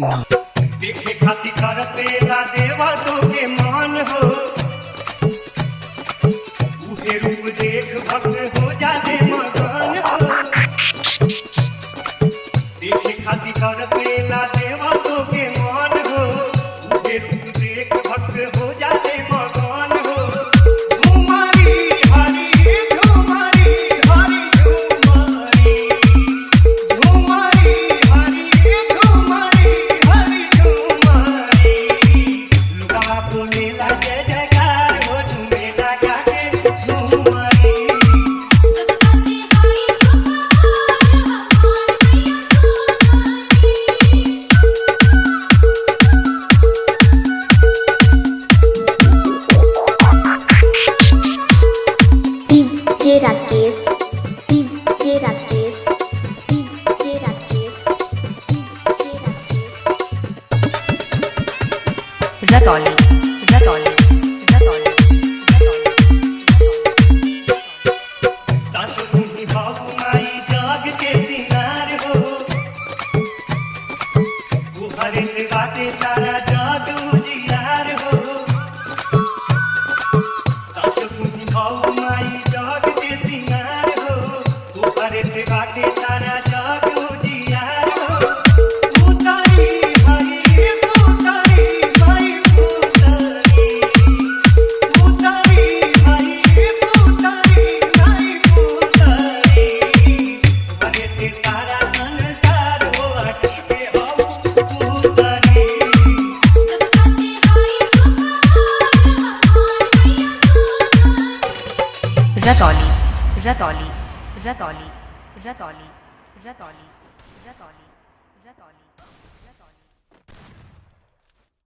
ना देखे खाती करसेला देवा तो के मान हो, उहे रूप देख भक्त हो जाते मगन हो। देखे खाती करसेला देवा तो के मान हो, उहे रूप देख भक्त हो जाते मगन हो। झुमारी हरी झुमारी हरी झुमारी, झुमारी हरी झुमारी हरी झुमारी। लुगा बोलेला जय जयकार हो, झूमेला गाके झुमारी। DJ Rakesh, DJ Rakesh, DJ Rakesh, DJ Rakesh. Ratoli, Ratoli, Ratoli, सासु तुम्ही बाबू माई जाग के सिंगार हो, उभरे से बाटे सारा जाग उजियार हो। सासु तुम्ही बाबू माई जाग के सिंगार हो, उभरे से बाटे सारा जाग उजियार हो। उतारी हरी उतारी माई उतारी, उतारी हरी उतारी माई उतारी। उभरे से सारा संसार हो, अटके हो उतारी। Ratoli, Ratoli, Ratoli, Ratoli, Ratoli, Ratoli, Ratoli.